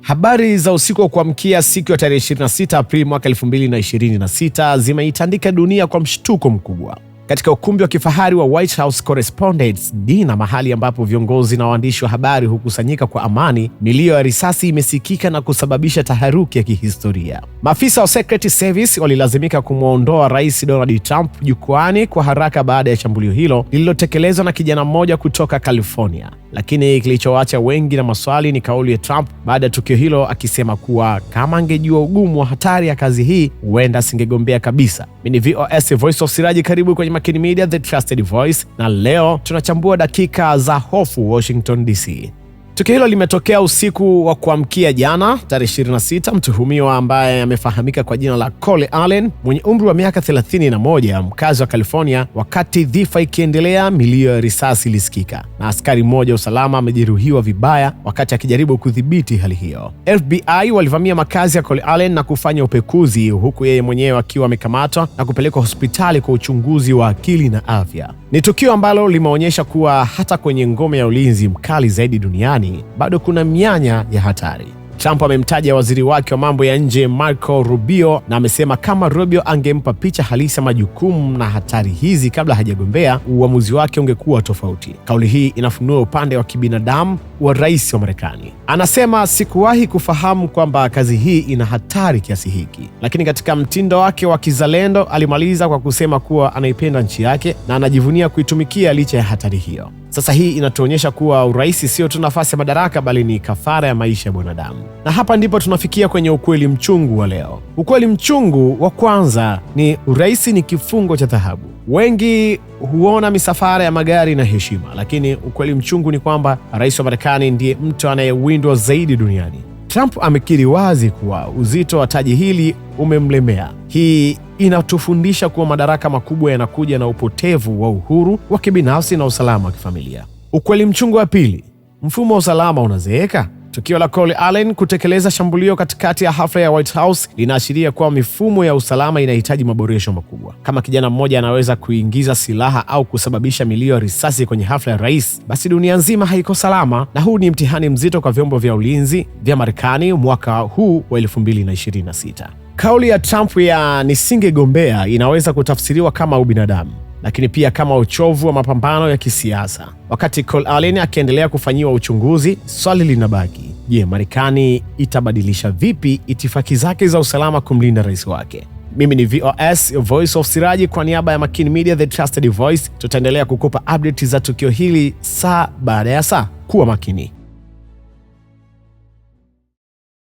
Habari za usiku wa kuamkia siku ya tarehe 26 Aprili mwaka 2026 zimeitandika dunia kwa mshtuko mkubwa. Katika ukumbi wa kifahari wa White House Correspondents' Dinner, mahali ambapo viongozi na waandishi wa habari hukusanyika kwa amani, milio ya risasi imesikika na kusababisha taharuki ya kihistoria. Maafisa wa Secret Service walilazimika kumwondoa Rais Donald Trump jukwani kwa haraka baada ya shambulio hilo lililotekelezwa na kijana mmoja kutoka California. Lakini kilichoacha wengi na maswali ni kauli ya Trump baada ya tukio hilo, akisema kuwa kama angejua ugumu wa hatari ya kazi hii huenda asingegombea kabisa. Mimi ni VOS Voice of Siraji, karibu kwenye Makini Media, the trusted voice, na leo tunachambua dakika za hofu Washington DC. Tukio hilo limetokea usiku wa kuamkia jana tarehe 26. Mtuhumiwa ambaye amefahamika kwa jina la Cole Allen mwenye umri wa miaka 31, mkazi wa California. Wakati dhifa ikiendelea, milio ya risasi ilisikika na askari mmoja usalama amejeruhiwa vibaya wakati akijaribu kudhibiti hali hiyo. FBI walivamia makazi ya Cole Allen na kufanya upekuzi, huku yeye mwenyewe akiwa amekamatwa na kupelekwa hospitali kwa uchunguzi wa akili na afya. Ni tukio ambalo limeonyesha kuwa hata kwenye ngome ya ulinzi mkali zaidi duniani bado kuna mianya ya hatari. Trump amemtaja waziri wake wa mambo ya nje Marco Rubio na amesema kama Rubio angempa picha halisi ya majukumu na hatari hizi kabla hajagombea, uamuzi wake ungekuwa tofauti. Kauli hii inafunua upande wa kibinadamu wa rais wa Marekani. Anasema, sikuwahi kufahamu kwamba kazi hii ina hatari kiasi hiki. Lakini katika mtindo wake wa kizalendo alimaliza kwa kusema kuwa anaipenda nchi yake na anajivunia kuitumikia licha ya hatari hiyo. Sasa hii inatuonyesha kuwa urais sio tu nafasi ya madaraka, bali ni kafara ya maisha ya mwanadamu. Na hapa ndipo tunafikia kwenye ukweli mchungu wa leo. Ukweli mchungu wa kwanza ni urais ni kifungo cha dhahabu. Wengi huona misafara ya magari na heshima, lakini ukweli mchungu ni kwamba rais wa Marekani ndiye mtu anayewindwa zaidi duniani. Trump amekiri wazi kuwa uzito wa taji hili umemlemea. Hii inatufundisha kuwa madaraka makubwa yanakuja na upotevu wa uhuru wa kibinafsi na usalama wa kifamilia. Ukweli mchungu wa pili, mfumo wa usalama unazeeka. Tukio la Cole Allen kutekeleza shambulio katikati ya hafla ya White House linaashiria kuwa mifumo ya usalama inahitaji maboresho makubwa. Kama kijana mmoja anaweza kuingiza silaha au kusababisha milio ya risasi kwenye hafla ya rais, basi dunia nzima haiko salama, na huu ni mtihani mzito kwa vyombo vya ulinzi vya Marekani mwaka huu wa 2026. Kauli ya Trump ya nisingegombea inaweza kutafsiriwa kama ubinadamu, lakini pia kama uchovu wa mapambano ya kisiasa. Wakati Cole Allen akiendelea kufanyiwa uchunguzi, swali linabaki, je, Marekani itabadilisha vipi itifaki zake za usalama kumlinda rais wake? Mimi ni VOS Voice of Siraji, kwa niaba ya Makini Media, the trusted voice. Tutaendelea kukupa update za tukio hili saa baada ya saa. Kuwa makini.